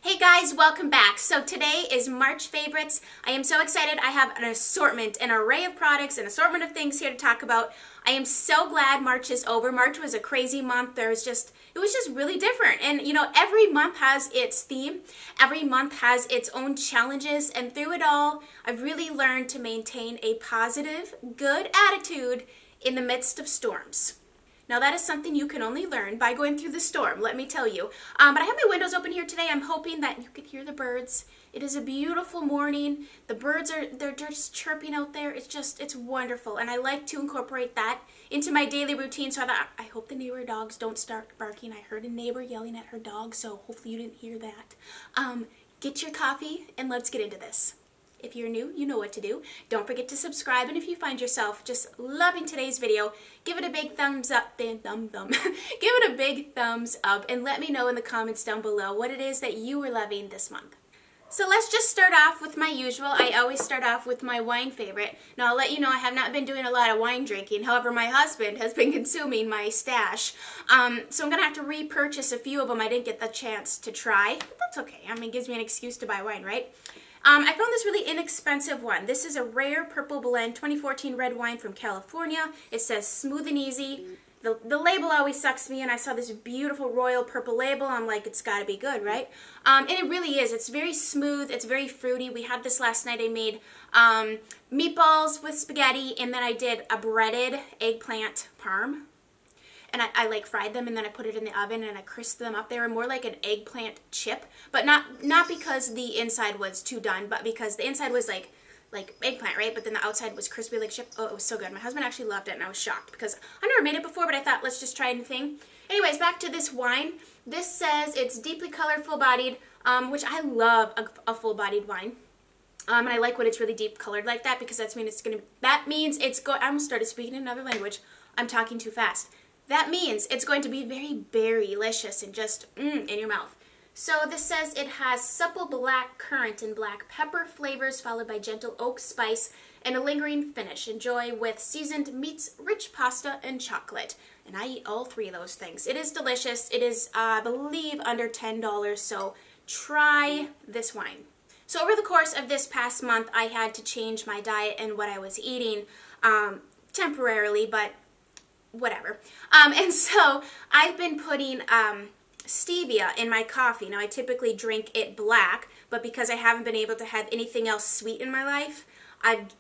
Hey guys, welcome back. So today is March favorites. I am so excited. I have an assortment, an array of products, an assortment of things here to talk about. I am so glad March is over. March was a crazy month. It was just really different. And you know, every month has its theme. Every month has its own challenges. And through it all, I've really learned to maintain a positive, good attitude in the midst of storms. Now that is something you can only learn by going through the storm, let me tell you. But I have my windows open here today. I'm hoping that you can hear the birds. It is a beautiful morning. The birds they're just chirping out there. It's wonderful. And I like to incorporate that into my daily routine. So I hope the neighbor dogs don't start barking. I heard a neighbor yelling at her dog, so hopefully you didn't hear that. Get your coffee and let's get into this. If you're new, you know what to do. Don't forget to subscribe, and if you find yourself just loving today's video, give it a big thumbs up, give it a big thumbs up, and let me know in the comments down below what it is that you are loving this month. So let's just start off with my usual. I always start off with my wine favorite. Now I'll let you know I have not been doing a lot of wine drinking. However, my husband has been consuming my stash. So I'm going to have to repurchase a few of them I didn't get the chance to try. But that's okay. I mean, it gives me an excuse to buy wine, right? I found this really inexpensive one. This is a rare purple blend 2014 red wine from California. It says smooth and easy. The label always sucks me in. I saw this beautiful royal purple label. I'm like, it's got to be good, right? And it really is. It's very smooth. It's very fruity. We had this last night. I made meatballs with spaghetti, and then I did a breaded eggplant parm. And I like fried them, and then I put it in the oven and I crisped them up. They were more like an eggplant chip, but not because the inside was too done, but because the inside was like eggplant, right? But then the outside was crispy like chip. Oh, it was so good. My husband actually loved it, and I was shocked because I never made it before, but I thought, let's just try a new thing. Anyways, back to this wine. This says it's deeply colored, full-bodied, which I love a full-bodied wine. And I like when it's really deep colored like that because I almost started speaking in another language. I'm talking too fast. That means it's going to be very berry-licious and just in your mouth. So this says it has supple black currant and black pepper flavors followed by gentle oak spice and a lingering finish. Enjoy with seasoned meats, rich pasta, and chocolate. And I eat all three of those things. It is delicious. It is, I believe, under $10, so try this wine. So over the course of this past month, I had to change my diet and what I was eating temporarily, but whatever. And so I've been putting stevia in my coffee. Now I typically drink it black, but because I haven't been able to have anything else sweet in my life, I've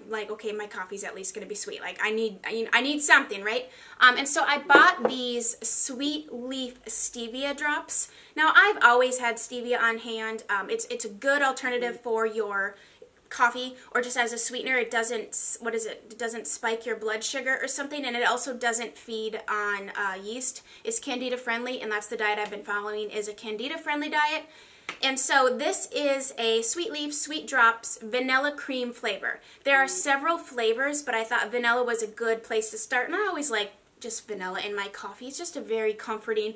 like, okay, my coffee's at least going to be sweet. Like I need something, right? And so I bought these sweet leaf stevia drops. Now I've always had stevia on hand. It's a good alternative for your coffee or just as a sweetener. It doesn't, it doesn't spike your blood sugar or something, and it also doesn't feed on yeast. It's candida friendly, and that's the diet I've been following, is a candida friendly diet. And so this is a sweet leaf, sweet drops, vanilla cream flavor. There are several flavors, but I thought vanilla was a good place to start, and I always like just vanilla in my coffee. It's just a very comforting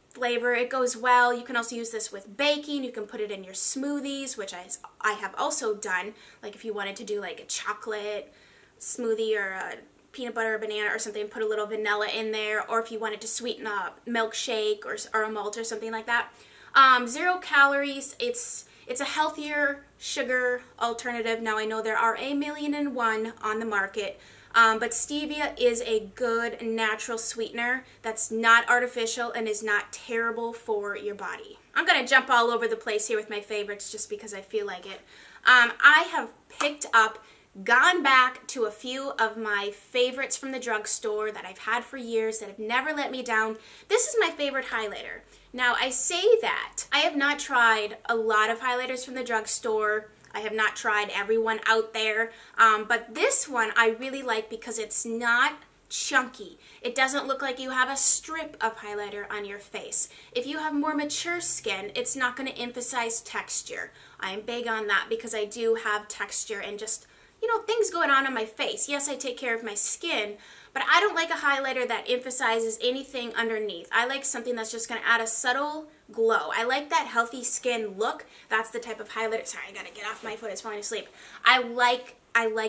flavor. It goes well. You can also use this with baking. You can put it in your smoothies, which I have also done. Like if you wanted to do like a chocolate smoothie or a peanut butter or banana or something, put a little vanilla in there. Or if you wanted to sweeten a milkshake or a malt or something like that. 0 calories. It's a healthier sugar alternative. Now I know there are 1,000,001 on the market. But stevia is a good natural sweetener that's not artificial and is not terrible for your body. I'm going to jump all over the place here with my favorites just because I feel like it. I have gone back to a few of my favorites from the drugstore that I've had for years that have never let me down. This is my favorite highlighter. Now I say that I have not tried a lot of highlighters from the drugstore. I have not tried everyone out there, but this one I really like because it's not chunky. It doesn't look like you have a strip of highlighter on your face. If you have more mature skin, it's not going to emphasize texture. I'm big on that because I do have texture and just, you know, things going on my face. Yes, I take care of my skin, but I don't like a highlighter that emphasizes anything underneath. I like something that's just going to add a subtle glow. I like that healthy skin look. That's the type of highlighter. Sorry, I gotta get off my foot. It's falling asleep. I like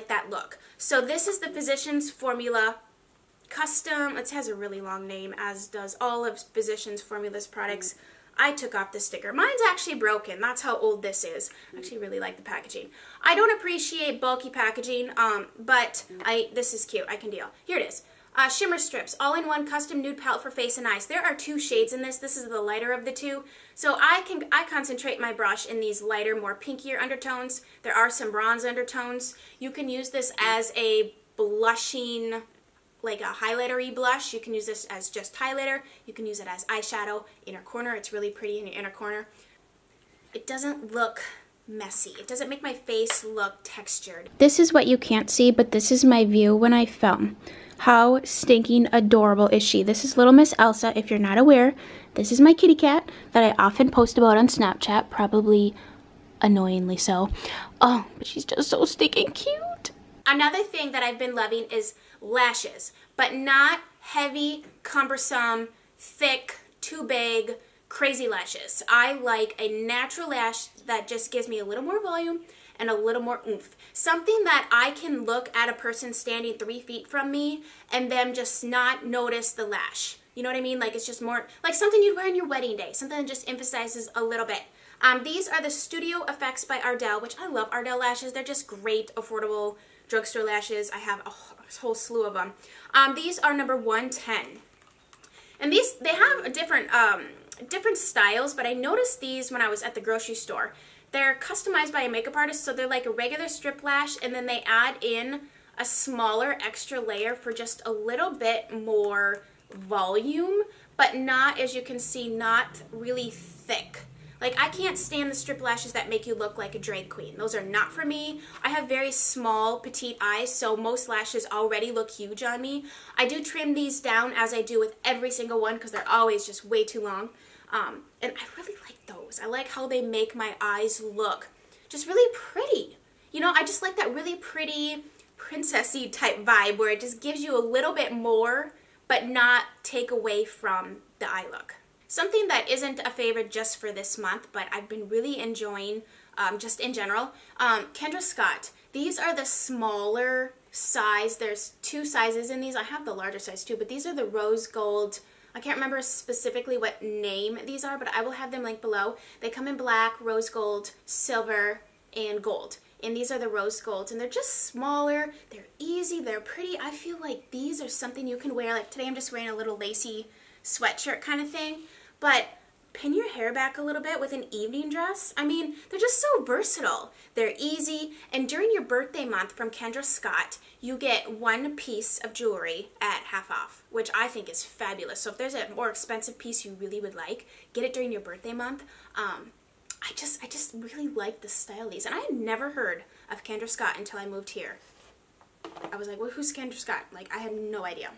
that look. So this is the Physicians Formula Custom. It has a really long name, as does all of Physicians Formula's products. I took off the sticker. Mine's actually broken. That's how old this is. I actually really like the packaging. I don't appreciate bulky packaging, but this is cute. I can deal. Here it is. Shimmer strips, all-in-one custom nude palette for face and eyes. There are 2 shades in this. This is the lighter of the 2. So I concentrate my brush in these lighter, more pinkier undertones. There are some bronze undertones. You can use this as a blushing, like a highlighter-y blush. You can use this as just highlighter. You can use it as eyeshadow, inner corner. It's really pretty in your inner corner. It doesn't look messy. It doesn't make my face look textured. This is what you can't see, but this is my view when I film. How stinking adorable is she? This is little Miss Elsa. If you're not aware, this is my kitty cat that I often post about on Snapchat, probably annoyingly so. Oh, but she's just so stinking cute. Another thing that I've been loving is lashes, but not heavy, cumbersome, thick, too big, crazy lashes. I like a natural lash that just gives me a little more volume and a little more oomph. Something that I can look at a person standing 3 feet from me and them just not notice the lash. You know what I mean? Like it's just more like something you'd wear on your wedding day. Something that just emphasizes a little bit. These are the Studio Effects by Ardell, which I love Ardell lashes. They're just great, affordable drugstore lashes. I have a whole slew of them. These are number 110. And they have different styles, but I noticed these when I was at the grocery store. They're customized by a makeup artist, so they're like a regular strip lash, and then they add in a smaller extra layer for just a little bit more volume, but not, as you can see, not really thick. Like, I can't stand the strip lashes that make you look like a drag queen. Those are not for me. I have very small, petite eyes, so most lashes already look huge on me. I do trim these down, as I do with every single one, because they're always just way too long. And I really like those. I like how they make my eyes look just really pretty. You know, I just like that really pretty, princessy type vibe where it just gives you a little bit more, but not take away from the eye look. Something that isn't a favorite just for this month, but I've been really enjoying just in general, Kendra Scott. These are the smaller size. There's 2 sizes in these. I have the larger size too, but these are the rose gold. I can't remember specifically what name these are, but I will have them linked below. They come in black, rose gold, silver, and gold. And these are the rose golds, and they're just smaller. They're easy. They're pretty. I feel like these are something you can wear. Like today I'm just wearing a little lacy sweatshirt kind of thing. But pin your hair back a little bit with an evening dress. I mean, they're just so versatile. They're easy, and during your birthday month from Kendra Scott, you get 1 piece of jewelry at half off, which I think is fabulous. So if there's a more expensive piece you really would like, get it during your birthday month. I just really like the style of these, and I had never heard of Kendra Scott until I moved here. I was like, well, who's Kendra Scott? Like, I had no idea.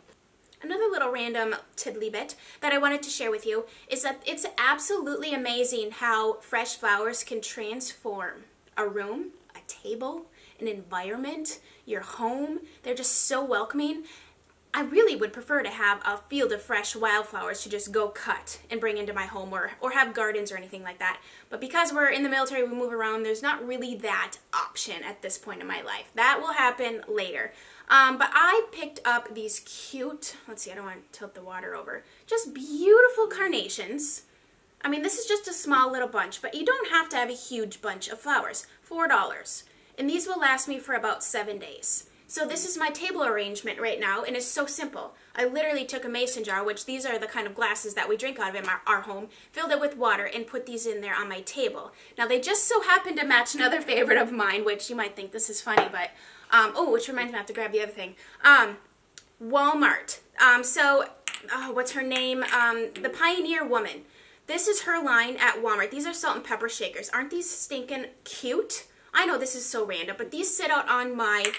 Another little random tiddly bit that I wanted to share with you is that it's absolutely amazing how fresh flowers can transform a room, a table, an environment, your home. They're just so welcoming. I really would prefer to have a field of fresh wildflowers to just go cut and bring into my home, or have gardens or anything like that. But because we're in the military, we move around, there's not really that option at this point in my life. That will happen later. But I picked up these cute, let's see, I don't want to tilt the water over, just beautiful carnations. I mean, this is just a small little bunch, but you don't have to have a huge bunch of flowers. $4. And these will last me for about 7 days. So this is my table arrangement right now, and it's so simple. I literally took a mason jar, which these are the kind of glasses that we drink out of in our home, filled it with water, and put these in there on my table. Now, they just so happen to match another favorite of mine, which you might think this is funny, but, oh, which reminds me I have to grab the other thing. Walmart. What's her name? The Pioneer Woman. This is her line at Walmart. These are salt and pepper shakers. Aren't these stinking cute? I know this is so random, but these sit out on my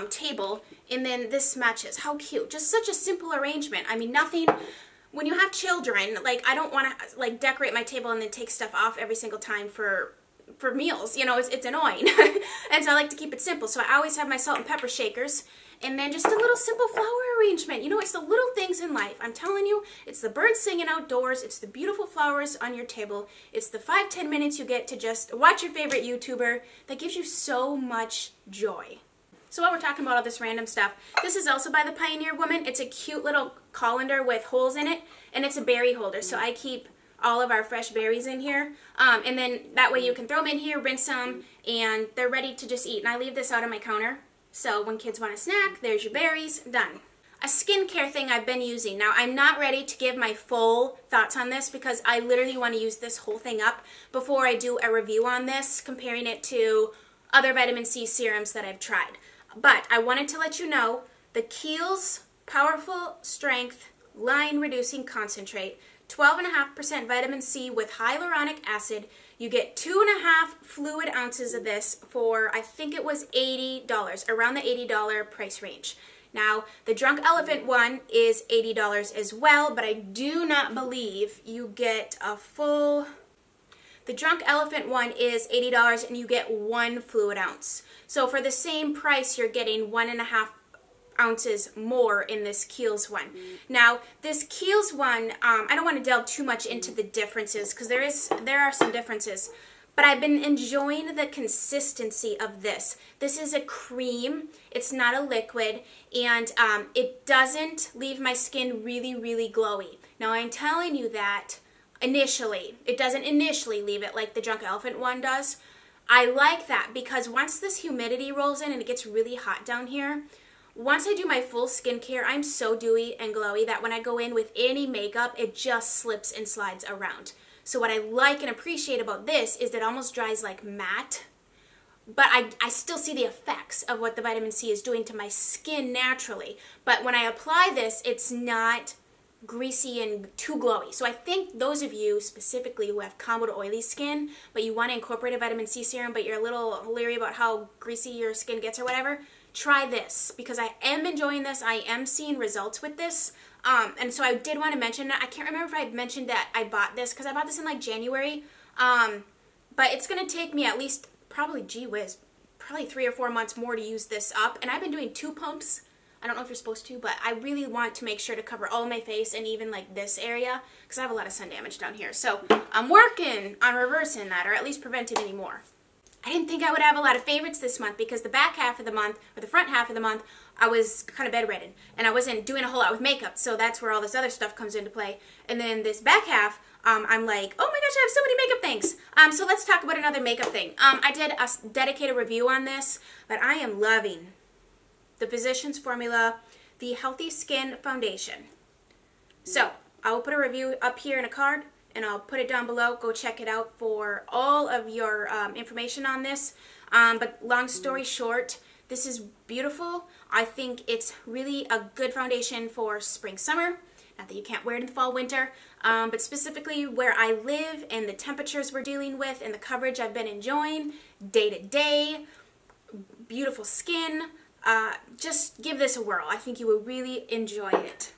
table, and then this matches. How cute. Just such a simple arrangement. I mean, nothing, when you have children, like, I don't want to, like, decorate my table and then take stuff off every single time for meals. You know, it's annoying. And so I like to keep it simple. So I always have my salt and pepper shakers, and then just a little simple flower arrangement. You know, it's the little things in life. I'm telling you, it's the birds singing outdoors. It's the beautiful flowers on your table. It's the 5-10 minutes you get to just watch your favorite YouTuber that gives you so much joy. So while we're talking about all this random stuff, this is also by the Pioneer Woman. It's a cute little colander with holes in it, and it's a berry holder. So I keep all of our fresh berries in here. And then that way you can throw them in here, rinse them, and they're ready to just eat. And I leave this out on my counter. So when kids want a snack, there's your berries, done. A skincare thing I've been using. Now, I'm not ready to give my full thoughts on this because I literally want to use this whole thing up before I do a review on this, comparing it to other vitamin C serums that I've tried. But I wanted to let you know the Kiehl's Powerful Strength Line Reducing Concentrate, 12.5% vitamin C with hyaluronic acid. You get 2.5 fluid ounces of this for, I think it was $80, around the $80 price range. Now, the Drunk Elephant one is $80 as well, but I do not believe you get a full... The Drunk Elephant one is $80 and you get 1 fluid ounce. So for the same price, you're getting 1.5 ounces more in this Kiehl's one. Now, this Kiehl's one, I don't want to delve too much into the differences because there are some differences. But I've been enjoying the consistency of this. This is a cream, it's not a liquid, and it doesn't leave my skin really, really glowy. Now I'm telling you that initially, it doesn't initially leave it like the Drunk Elephant one does. I like that because once this humidity rolls in and it gets really hot down here, once I do my full skincare, I'm so dewy and glowy that when I go in with any makeup, it just slips and slides around. So what I like and appreciate about this is that it almost dries like matte, but I still see the effects of what the vitamin C is doing to my skin naturally. But when I apply this, it's not greasy and too glowy. So I think those of you specifically who have combo to oily skin, but you want to incorporate a vitamin C serum, but you're a little leery about how greasy your skin gets or whatever, try this because I am enjoying this. I am seeing results with this. And so I did want to mention that. I can't remember if I had mentioned that I bought this because I bought this in like January. But it's going to take me at least probably, gee whiz, probably 3 or 4 months more to use this up. And I've been doing 2 pumps. I don't know if you're supposed to, but I really want to make sure to cover all of my face and even like this area because I have a lot of sun damage down here. So I'm working on reversing that or at least preventing any more. I didn't think I would have a lot of favorites this month because the back half of the month, or the front half of the month, I was kind of bedridden and I wasn't doing a whole lot with makeup, so that's where all this other stuff comes into play. And then this back half, I'm like, oh my gosh, I have so many makeup things. So let's talk about another makeup thing. I did a dedicated review on this, but I am loving the Physicians Formula, the Healthy Skin Foundation. So I will put a review up here in a card, and I'll put it down below. Go check it out for all of your information on this. But long story short, this is beautiful. I think it's really a good foundation for spring, summer. Not that you can't wear it in the fall, winter, but specifically where I live and the temperatures we're dealing with and the coverage I've been enjoying day to day. Beautiful skin. Just give this a whirl. I think you will really enjoy it.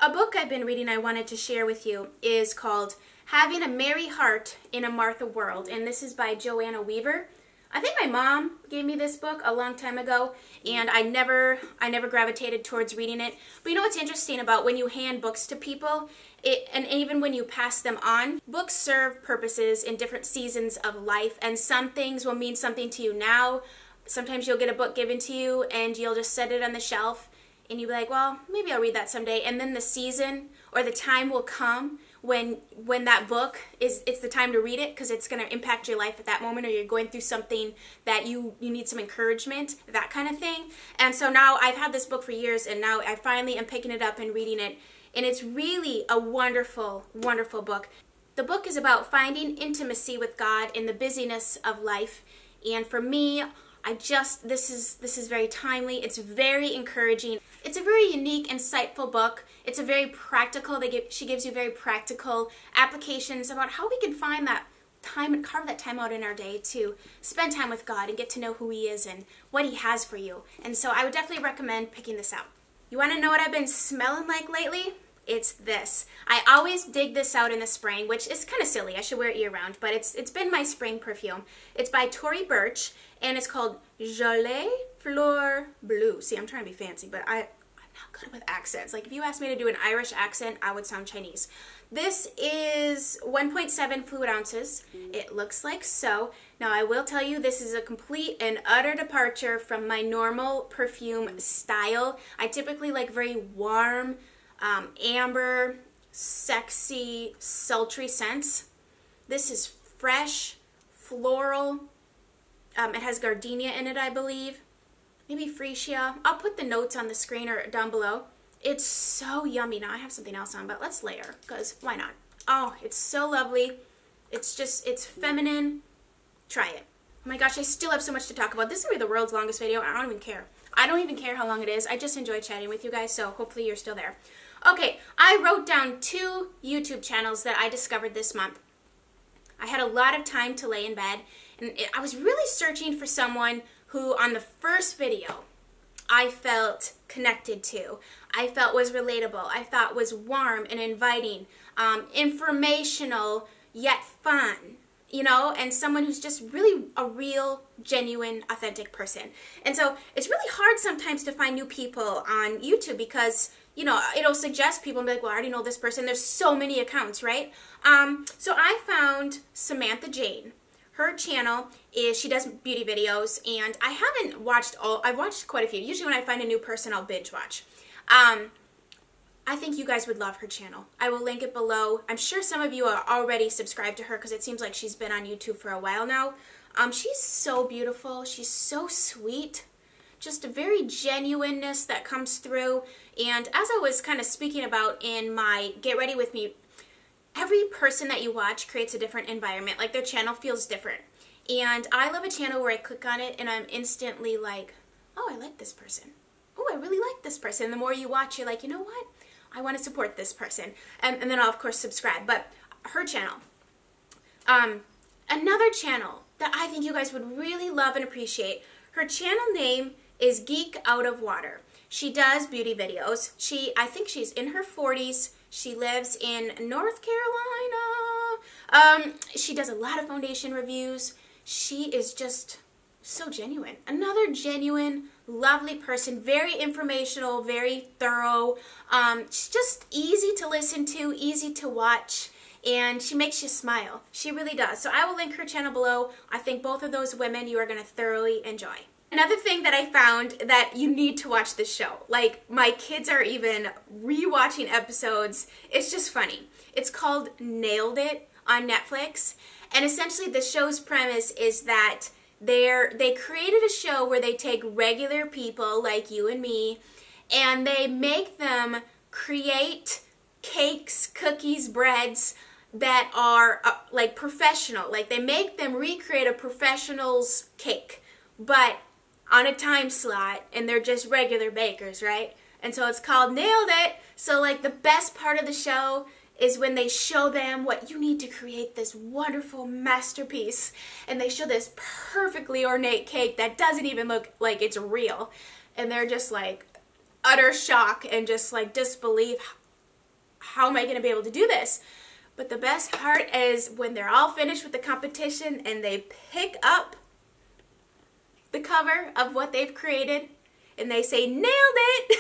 A book I've been reading I wanted to share with you is called Having a Merry Heart in a Martha World, and this is by Joanna Weaver. I think my mom gave me this book a long time ago, and I never gravitated towards reading it. But you know what's interesting about when you hand books to people, and even when you pass them on, books serve purposes in different seasons of life, and some things will mean something to you now. Sometimes you'll get a book given to you, and you'll just set it on the shelf, and you'll be like, well, maybe I'll read that someday. And then the season or the time will come when that book it's the time to read it because it's going to impact your life at that moment, or you're going through something that you need some encouragement, that kind of thing. And so now I've had this book for years, and now I finally am picking it up and reading it. And it's really a wonderful, wonderful book. The book is about finding intimacy with God in the busyness of life. And for me, this is very timely. It's very encouraging. It's a very unique, insightful book. It's a very practical, she gives you very practical applications about how we can find that time and carve that time out in our day to spend time with God and get to know who He is and what He has for you. And so I would definitely recommend picking this out. You want to know what I've been smelling like lately? It's this. I always dig this out in the spring, which is kind of silly. I should wear it year-round, but it's been my spring perfume. It's by Tory Burch, and it's called Gelée Fleur Bleu. See, I'm trying to be fancy, but I'm not good with accents. Like, if you asked me to do an Irish accent, I would sound Chinese. This is 1.7 fluid ounces. It looks like so. Now, I will tell you, this is a complete and utter departure from my normal perfume style. I typically like very warm, amber, sexy, sultry scents. This is fresh, floral. It has gardenia in it, I believe. Maybe freesia. I'll put the notes on the screen or down below. It's so yummy. Now I have something else on, but let's layer, because why not? Oh, it's so lovely. It's just, it's feminine. Try it. Oh my gosh, I still have so much to talk about. This will be the world's longest video. I don't even care. I don't even care how long it is. I just enjoy chatting with you guys, so hopefully you're still there. Okay, I wrote down 2 YouTube channels that I discovered this month. I had a lot of time to lay in bed, and I was really searching for someone who, on the first video, I felt connected to. I felt was relatable. I thought was warm and inviting, informational, yet fun. You know, and someone who's just really a real, genuine, authentic person. And so it's really hard sometimes to find new people on YouTube because, you know, it'll suggest people and be like, well, I already know this person. There's so many accounts, right? So I found Samantha Jane. Her channel is, she does beauty videos, and I haven't watched all, I've watched quite a few. Usually when I find a new person, I'll binge watch. I think you guys would love her channel. I will link it below. I'm sure some of you are already subscribed to her because it seems like she's been on YouTube for a while now. She's so beautiful. She's so sweet. Just a very genuineness that comes through. And as I was kind of speaking about in my Get Ready With Me, every person that you watch creates a different environment. Like their channel feels different. And I love a channel where I click on it and I'm instantly like, oh, I like this person. Oh, I really like this person. The more you watch, you're like, you know what? I want to support this person. And then I'll, of course, subscribe. But her channel. Another channel that I think you guys would really love and appreciate. Her channel name is Geek Out of Water. She does beauty videos. I think she's in her 40s. She lives in North Carolina. She does a lot of foundation reviews. She is just so genuine. Another genuine, lovely person, very informational, very thorough. She's just easy to listen to, easy to watch, and she makes you smile. She really does. So I will link her channel below. I think both of those women you are going to thoroughly enjoy. Another thing that I found that you need to watch this show. Like, my kids are even rewatching episodes. It's just funny. It's called Nailed It on Netflix. And essentially the show's premise is that they created a show where they take regular people like you and me and they make them create cakes, cookies, breads that are like professional. Like they make them recreate a professional's cake, but on a time slot, and they're just regular bakers, right? And so it's called Nailed It. So like the best part of the show is when they show them what you need to create this wonderful masterpiece. And they show this perfectly ornate cake that doesn't even look like it's real. And they're just like utter shock and just like disbelief. How am I going to be able to do this? But the best part is when they're all finished with the competition and they pick up the cover of what they've created and they say, nailed it!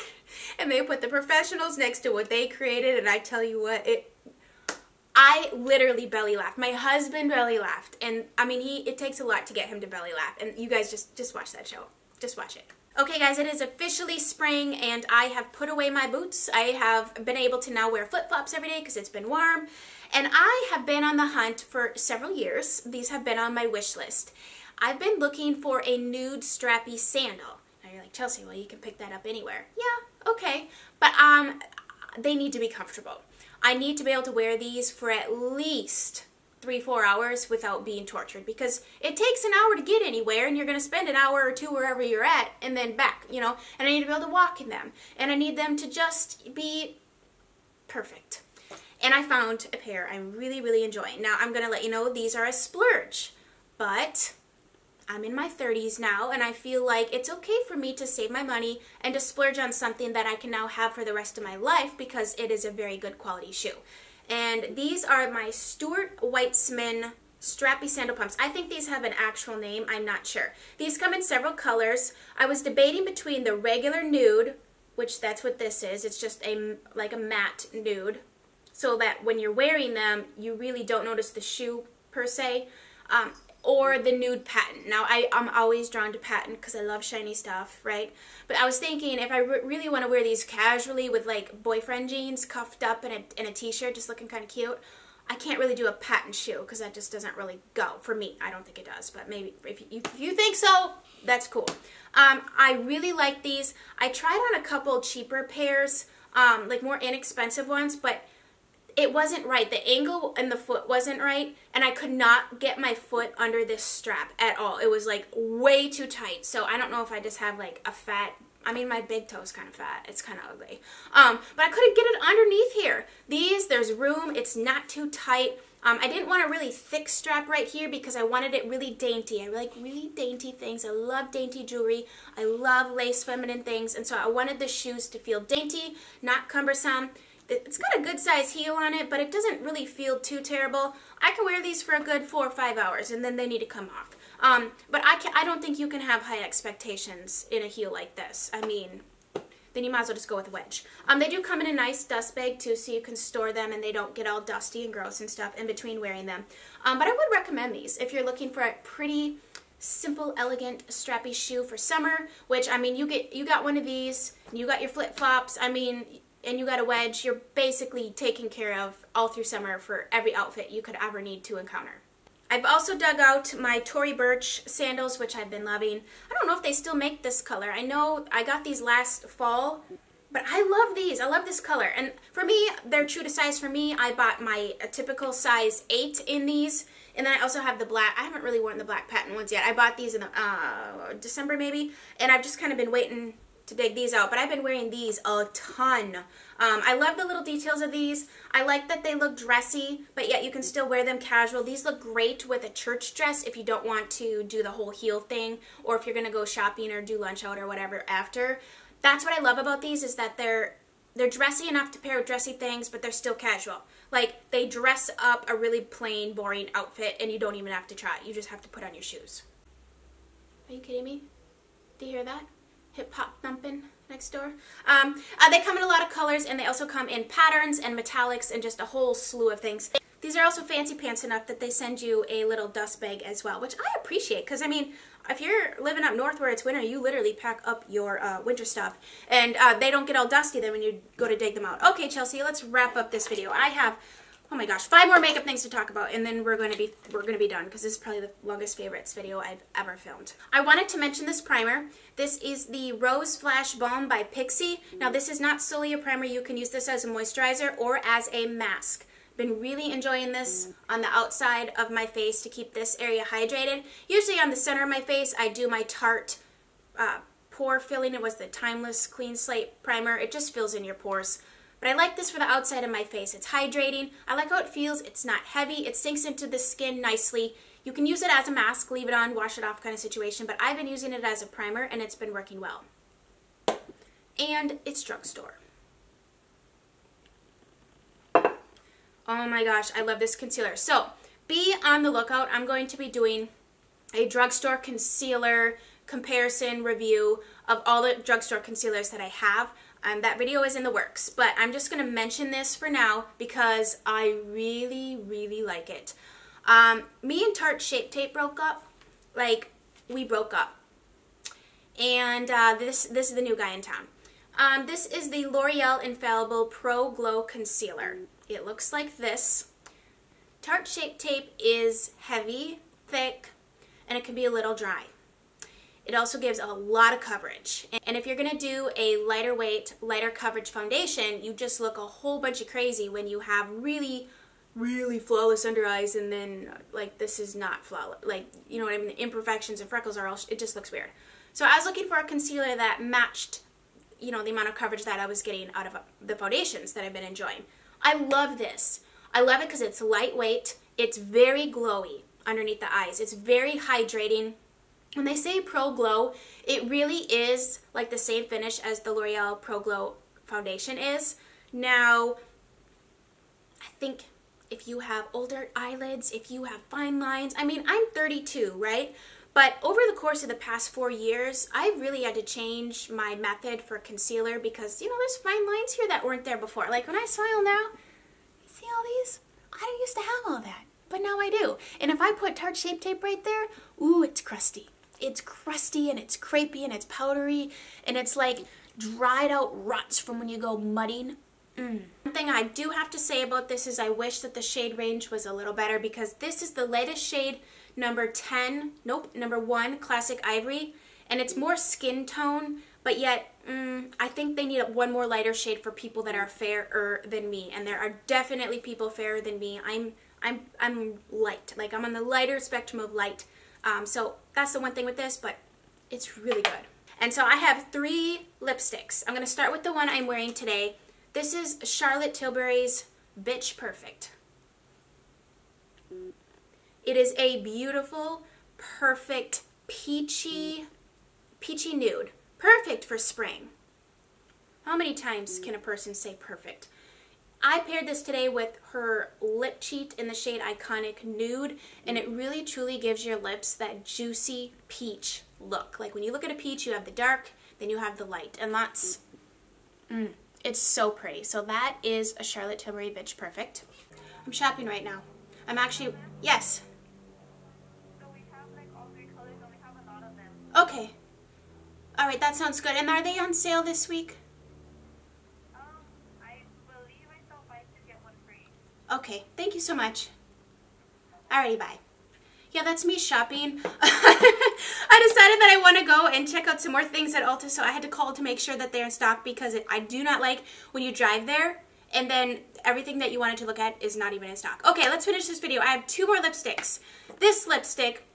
And they put the professionals next to what they created, and I tell you what, I literally belly laughed. My husband belly laughed, and I mean, it takes a lot to get him to belly laugh, and you guys just watch that show. Just watch it. Okay guys, it is officially spring, and I have put away my boots. I have been able to now wear flip-flops every day because it's been warm, and I have been on the hunt for several years. These have been on my wish list. I've been looking for a nude strappy sandal. Now you're like, Chelsea, well, you can pick that up anywhere. Yeah, okay, but they need to be comfortable. I need to be able to wear these for at least 3-4 hours without being tortured, because it takes an hour to get anywhere, and you're going to spend an hour or two wherever you're at and then back, you know, and I need to be able to walk in them, and I need them to just be perfect. And I found a pair I'm really, really enjoying. Now, I'm going to let you know these are a splurge, but I'm in my 30s now, and I feel like it's okay for me to save my money and to splurge on something that I can now have for the rest of my life because it is a very good quality shoe. And these are my Stuart Weitzman strappy sandal pumps. I think these have an actual name. I'm not sure. These come in several colors. I was debating between the regular nude, which that's what this is. It's just like a matte nude, so that when you're wearing them, you really don't notice the shoe per se. or the nude patent. Now, I'm always drawn to patent because I love shiny stuff, right? But I was thinking if I really want to wear these casually with like boyfriend jeans cuffed up in a t-shirt just looking kind of cute, I can't really do a patent shoe because that just doesn't really go for me. I don't think it does, but maybe if you think so, that's cool. I really like these. I tried on a couple cheaper pairs, like more inexpensive ones, but it wasn't right. The angle and the foot wasn't right, and I could not get my foot under this strap at all. It was like way too tight. So I don't know if I just have like a fat, I mean my big toe's kind of fat. It's kind of ugly. But I couldn't get it underneath here. These, there's room. It's not too tight. I didn't want a really thick strap right here because I wanted it really dainty. I like really dainty things. I love dainty jewelry. I love lace feminine things, and so I wanted the shoes to feel dainty, not cumbersome. It's got a good size heel on it, but it doesn't really feel too terrible. I can wear these for a good 4 or 5 hours, and then they need to come off. But I don't think you can have high expectations in a heel like this. I mean, then you might as well just go with a wedge. They do come in a nice dust bag too, so you can store them and they don't get all dusty and gross and stuff in between wearing them. But I would recommend these if you're looking for a pretty simple, elegant, strappy shoe for summer, which, I mean, you got one of these, and you got your flip-flops, I mean, and you got a wedge. You're basically taken care of all through summer for every outfit you could ever need to encounter. I've also dug out my Tory Burch sandals, which I've been loving. I don't know if they still make this color. I know I got these last fall, but I love these. I love this color. And for me, they're true to size for me. I bought my typical size 8 in these. And then I also have the black. I haven't really worn the black patent ones yet. I bought these in December maybe. And I've just kind of been waiting to dig these out, but I've been wearing these a ton. I love the little details of these. I like that they look dressy, but yet you can still wear them casual. These look great with a church dress if you don't want to do the whole heel thing, or if you're gonna go shopping or do lunch out or whatever after. That's what I love about these, is that they're dressy enough to pair with dressy things, but they're still casual. Like, they dress up a really plain, boring outfit, and you don't even have to try it. You just have to put on your shoes. Are you kidding me? Do you hear that? Hip-hop thumping next door. They come in a lot of colors, and they also come in patterns and metallics and just a whole slew of things. These are also fancy pants enough that they send you a little dust bag as well, which I appreciate, because I mean, if you're living up north where it's winter, you literally pack up your winter stuff, and they don't get all dusty then when you go to dig them out. Okay, Chelsea, let's wrap up this video. I have, oh my gosh, 5 more makeup things to talk about, and then we're gonna be done, because this is probably the longest favorites video I've ever filmed. I wanted to mention this primer. This is the Rose Flash Balm by Pixie. Now, this is not solely a primer. You can use this as a moisturizer or as a mask. Been really enjoying this on the outside of my face to keep this area hydrated. Usually on the center of my face, I do my Tarte pore filling. It was the Timeless Clean Slate primer. It just fills in your pores. But I like this for the outside of my face. It's hydrating. I like how it feels. It's not heavy. It sinks into the skin nicely. You can use it as a mask, leave it on, wash it off kind of situation, but I've been using it as a primer, and it's been working well. And it's drugstore. Oh my gosh, I love this concealer. So, be on the lookout. I'm going to be doing a drugstore concealer comparison review of all the drugstore concealers that I have. That video is in the works, but I'm just going to mention this for now because I really, really like it. Me and Tarte Shape Tape broke up. Like, we broke up. And this is the new guy in town. This is the L'Oreal Infallible Pro Glow Concealer. It looks like this. Tarte Shape Tape is heavy, thick, and it can be a little dry. It also gives a lot of coverage. And if you're going to do a lighter weight, lighter coverage foundation, you just look a whole bunch of crazy when you have really, really flawless under eyes, and then, like, this is not flawless. Like, you know what I mean? Imperfections and freckles are all, it just looks weird. So I was looking for a concealer that matched, you know, the amount of coverage that I was getting out of the foundations that I've been enjoying. I love this. I love it because it's lightweight. It's very glowy underneath the eyes. It's very hydrating. When they say Pro Glow, it really is like the same finish as the L'Oreal Pro Glow foundation is. Now, I think if you have older eyelids, if you have fine lines, I mean, I'm 32, right? But over the course of the past 4 years, I've really had to change my method for concealer because, you know, there's fine lines here that weren't there before. Like when I smile now, you see all these? I didn't used to have all that. but now I do. And if I put Tarte Shape Tape right there, ooh, it's crusty. It's crusty and it's crepey and it's powdery and it's like dried out ruts from when you go mudding. One thing I do have to say about this is I wish that the shade range was a little better, because this is the lightest shade, number 1, Classic Ivory, and it's more skin tone, but yet I think they need one more lighter shade for people that are fairer than me, and there are definitely people fairer than me. I'm light, like I'm on the lighter spectrum of light, so that's the one thing with this, but it's really good. And so I have 3 lipsticks. I'm going to start with the one I'm wearing today. This is Charlotte Tilbury's Bitch Perfect. It is a beautiful, perfect, peachy nude. Perfect for spring. How many times can a person say perfect? I paired this today with her lip cheat in the shade Iconic Nude, and it really truly gives your lips that juicy peach look. Like when you look at a peach, you have the dark, then you have the light, and that's... it's so pretty. So that is a Charlotte Tilbury Bitch Perfect. I'm shopping right now. I'm actually, yes. So we have like all 3 colors and we have a lot of them. Okay. Alright, that sounds good. And are they on sale this week? I believe I saw 5 to get 1 free. Okay, thank you so much. Alrighty, bye. Yeah, that's me shopping. I decided that I want to go and check out some more things at Ulta, so I had to call to make sure that they're in stock, because I do not like when you drive there and then everything that you wanted to look at is not even in stock. Okay, let's finish this video. I have 2 more lipsticks. This lipstick,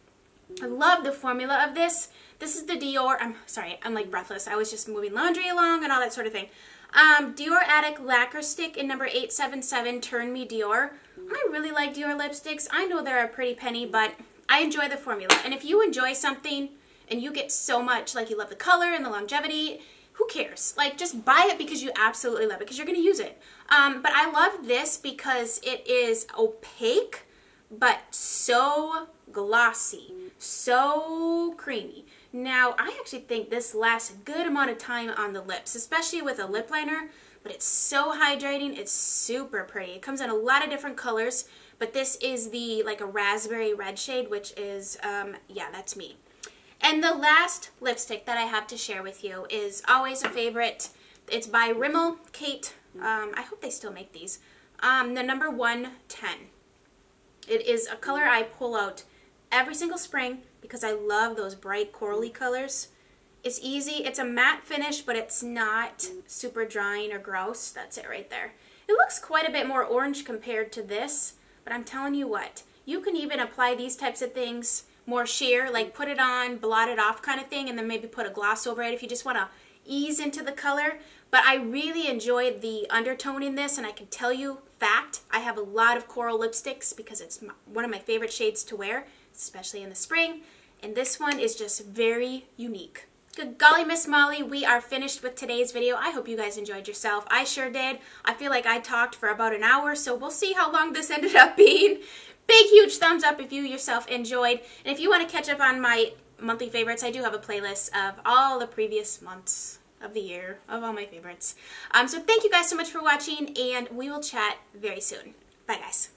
I love the formula of this. This is the Dior, I'm sorry, I'm like breathless. I was just moving laundry along and all that sort of thing. Dior Addict Lacquer Stick in number 877, Turn Me Dior. I really like Dior lipsticks. I know they're a pretty penny, but I enjoy the formula. And if you enjoy something and you get so much, like you love the color and the longevity, who cares? Like, just buy it because you absolutely love it, because you're going to use it. But I love this because it is opaque, but so glossy, so creamy. Now, I actually think this lasts a good amount of time on the lips, especially with a lip liner, but it's so hydrating. It's super pretty. It comes in a lot of different colors, but this is the, like, a raspberry red shade, which is, yeah, that's me. And the last lipstick that I have to share with you is always a favorite. It's by Rimmel Kate. I hope they still make these. The number 110. It is a color I pull out every single spring because I love those bright corally colors. It's easy. It's a matte finish, but it's not super drying or gross. That's it right there. It looks quite a bit more orange compared to this, but I'm telling you what, you can even apply these types of things more sheer, like put it on, blot it off kind of thing, and then maybe put a gloss over it if you just want to ease into the color. But I really enjoyed the undertone in this, and I can tell you, fact, I have a lot of coral lipsticks because it's one of my favorite shades to wear, especially in the spring, and this one is just very unique. Good golly, Miss Molly, we are finished with today's video. I hope you guys enjoyed yourself. I sure did. I feel like I talked for about an hour, so we'll see how long this ended up being. Big, huge thumbs up if you yourself enjoyed. And if you want to catch up on my monthly favorites, I do have a playlist of all the previous months of the year, of all my favorites. So thank you guys so much for watching, and we will chat very soon. Bye, guys.